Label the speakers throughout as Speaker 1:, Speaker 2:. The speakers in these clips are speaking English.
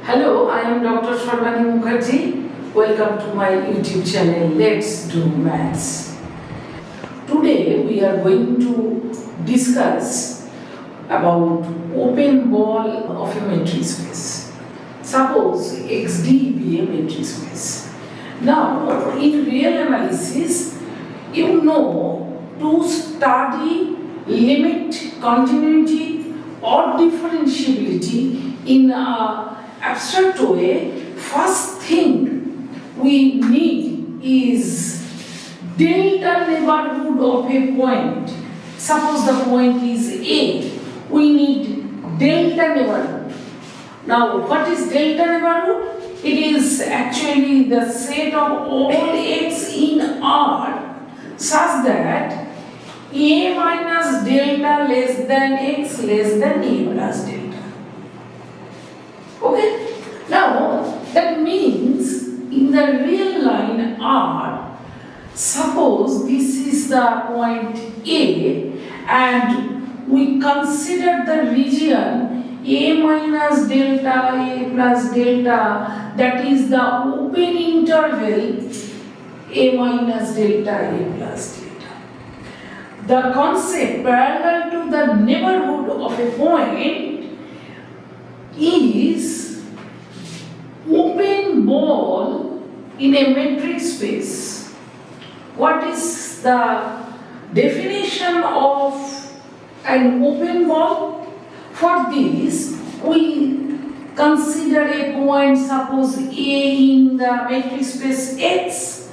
Speaker 1: Hello, I am Dr. Sharmani Mukherjee. Welcome to my YouTube channel, Let's Do Maths. Today we are going to discuss about open ball of a metric space. Suppose XD be a metric space. Now, in real analysis, you know to study limit, continuity or differentiability in an abstract way, first thing we need is delta neighborhood of a point. Suppose the point is A, we need delta neighborhood. Now, what is delta neighborhood? It is actually the set of all x in R such that A minus delta less than x less than A plus delta. Okay? Now, that means in the real line R, suppose this is the point A and we consider the region A minus delta, A plus delta, that is the open interval A minus delta, A plus delta. The concept parallel to the neighborhood of a point is open ball in a metric space. What is the definition of an open ball? For this, we consider a point, suppose A in the metric space X,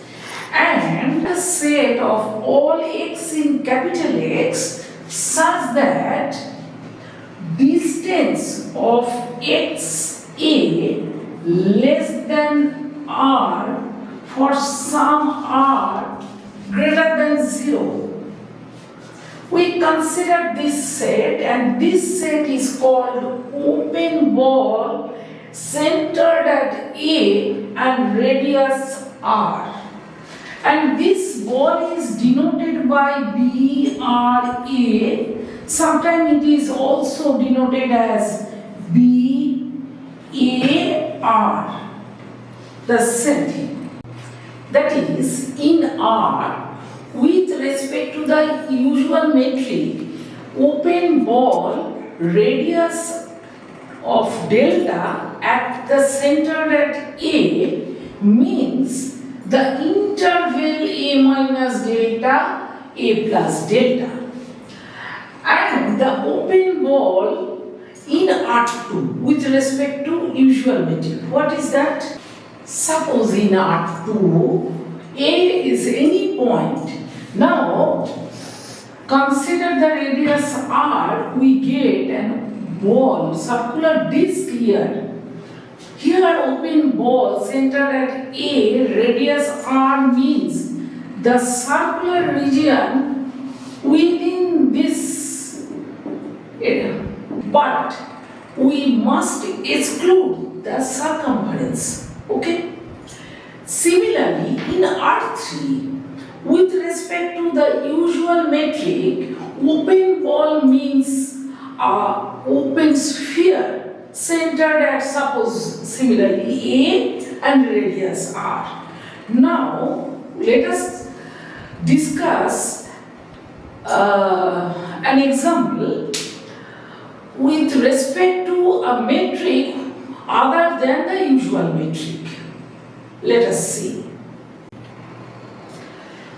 Speaker 1: and a set of all x in capital X such that distance of x A less than R for some R greater than 0. We consider this set, and this set is called open ball centered at A and radius R. And this ball is denoted by BRA. Sometimes it is also denoted as BAR, the setting. That is, in R, with respect to the usual metric, open ball radius of delta at the center at A means the interval A minus delta, A plus delta. And the open ball in R2 with respect to usual metric. What is that? Suppose in R2, A is any point. Now, consider the radius R, we get a ball, circular disc here. Here open ball centered at A, radius R means the circular region within this area. But we must exclude the circumference. Okay? Similarly, in R3, with respect to the usual metric, open ball means open sphere centered at, suppose, similarly A and radius R. Now, let us discuss an example with respect to a metric other than the usual metric. Let us see.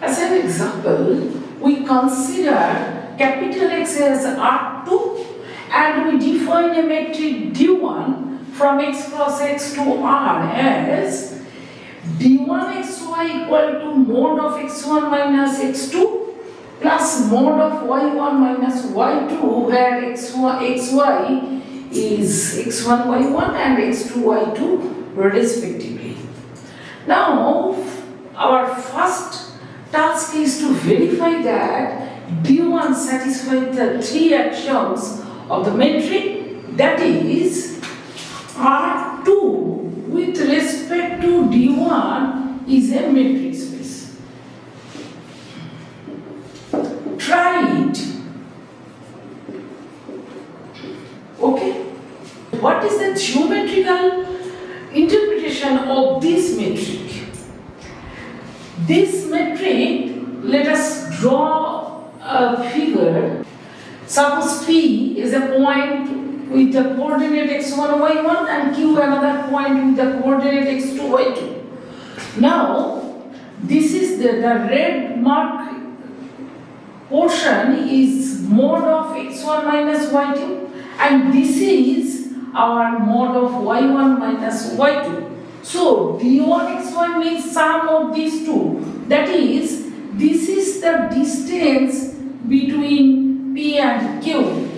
Speaker 1: As an example, we consider capital X as R2 and we define a metric D1 from x cross x to R as D1xy equal to mod of x1 minus x2 plus mod of y1 minus y2, where xy is x1 y1 and x2 y2 respectively. Now, our first task is to verify that D1 satisfies the three axioms of the metric, that is, R2 with respect to D1 is a metric space. Try it. Okay? What is the geometrical interpretation of this metric. This metric, let us draw a figure. Suppose P is a point with the coordinate x1, y1 and Q another point with the coordinate x2, y2. Now, this is the red mark portion is mod of x1 minus y2 and this is our mod of y1 minus y2. So, d1 x1 means sum of these two. That is, this is the distance between P and Q.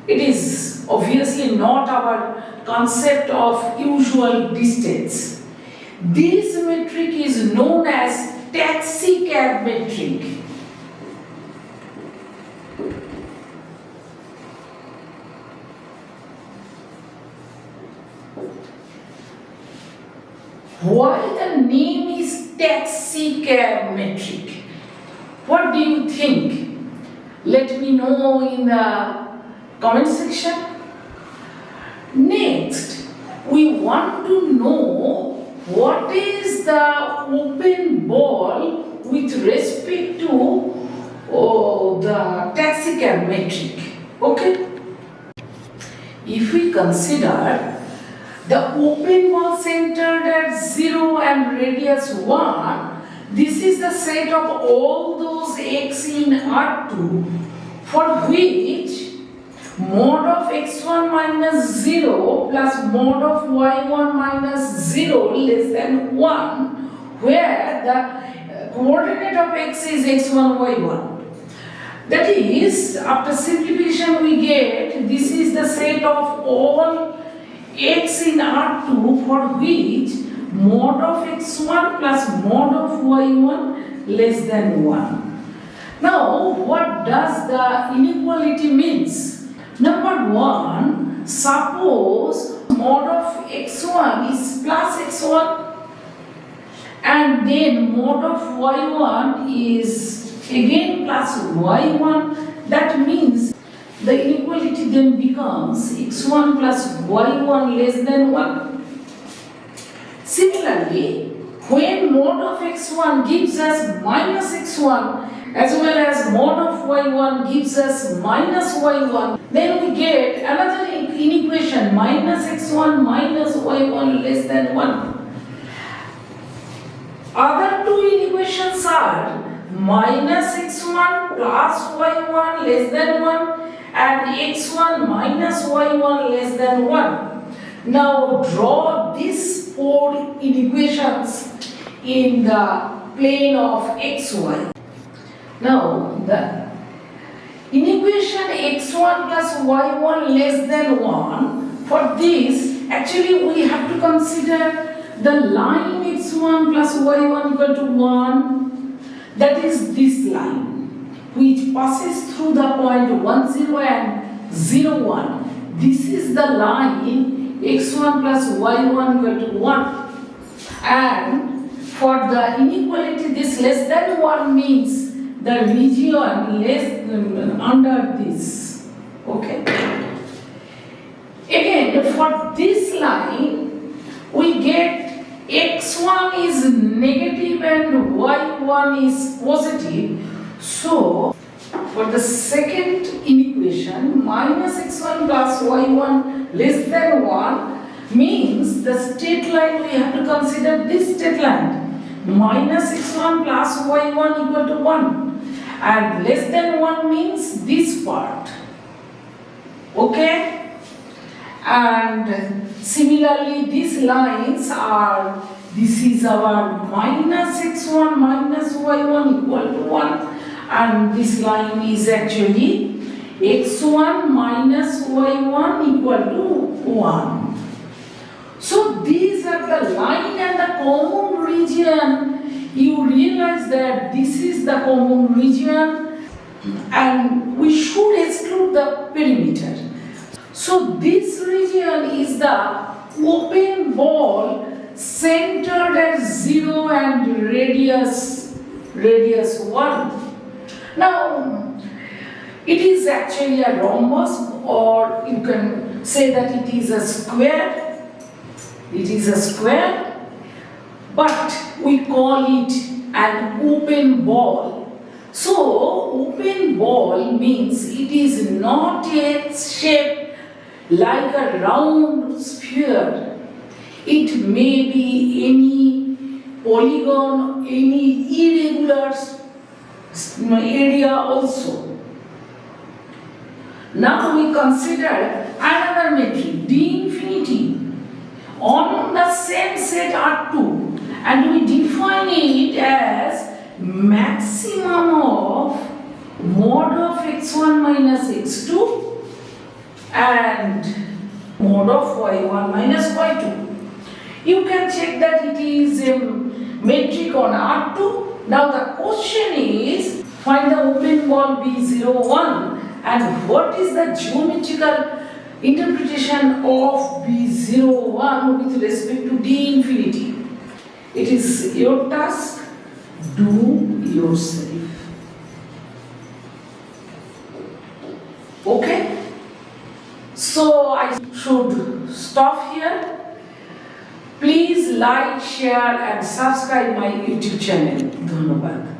Speaker 1: It is obviously not our concept of usual distance. This metric is known as taxi cab metric. Why the name is taxi cab metric? What do you think? Let me know in the comment section. Next, we want to know what is the open ball with respect to the taxi cab metric. Okay? If we consider the open ball centered at 0 and radius 1, this is the set of all those x in R2 for which mod of x1 minus 0 plus mod of y1 minus 0 less than 1, where the coordinate of x is x1, y1. That is, after simplification we get this is the set of all x in R2 for which mod of x1 plus mod of y1 less than 1. Now, what does the inequality means? Number 1, suppose mod of x1 is plus x1 and then mod of y1 is again plus y1. That means the inequality then becomes x1 plus y1 less than 1. Similarly, when mod of x1 gives us minus x1 as well as mod of y1 gives us minus y1, then we get another inequation minus x1 minus y1 less than 1. Other two inequations are minus x1 plus y1 less than 1 and x1 minus y1 less than 1. Now draw these four inequations in the plane of xy. Now the inequation x1 plus y1 less than 1, for this actually we have to consider the line x1 plus y1 equal to 1, that is this line which passes through the point 1 0 and 0 1. This is the line x1 plus y1 equal to 1, and for the inequality this less than 1 means the region less under this. Okay. Again, for this line we get x1 is negative and y1 is positive. So, for the second inequation, minus x1 plus y1 less than 1 means the straight line we have to consider this straight line. Minus x1 plus y1 equal to 1 and less than 1 means this part. Okay? And similarly these lines are, this is our minus x1 minus y1 equal to 1 and this line is actually x1 minus y1 equal to 1. So these are the line and the common region. You realize that this is the common region and we should exclude the perimeter. So this region is the open ball centered at 0 and radius 1. Now, it is actually a rhombus, or you can say that it is a square. It is a square, but we call it an open ball. So, open ball means it is not a shape like a round sphere. It may be any polygon, any irregular area also. Now we consider another metric, d infinity, on the same set R2, and we define it as maximum of mod of x1 minus x2 and mod of y1 minus y2. You can check that it is a metric on R2. Now the question is, find the open ball B01 and what is the geometrical interpretation of B01 with respect to d infinity. It is your task, do yourself. Okay? So I should stop here. Please like, share and subscribe my YouTube channel. Dhanyabad.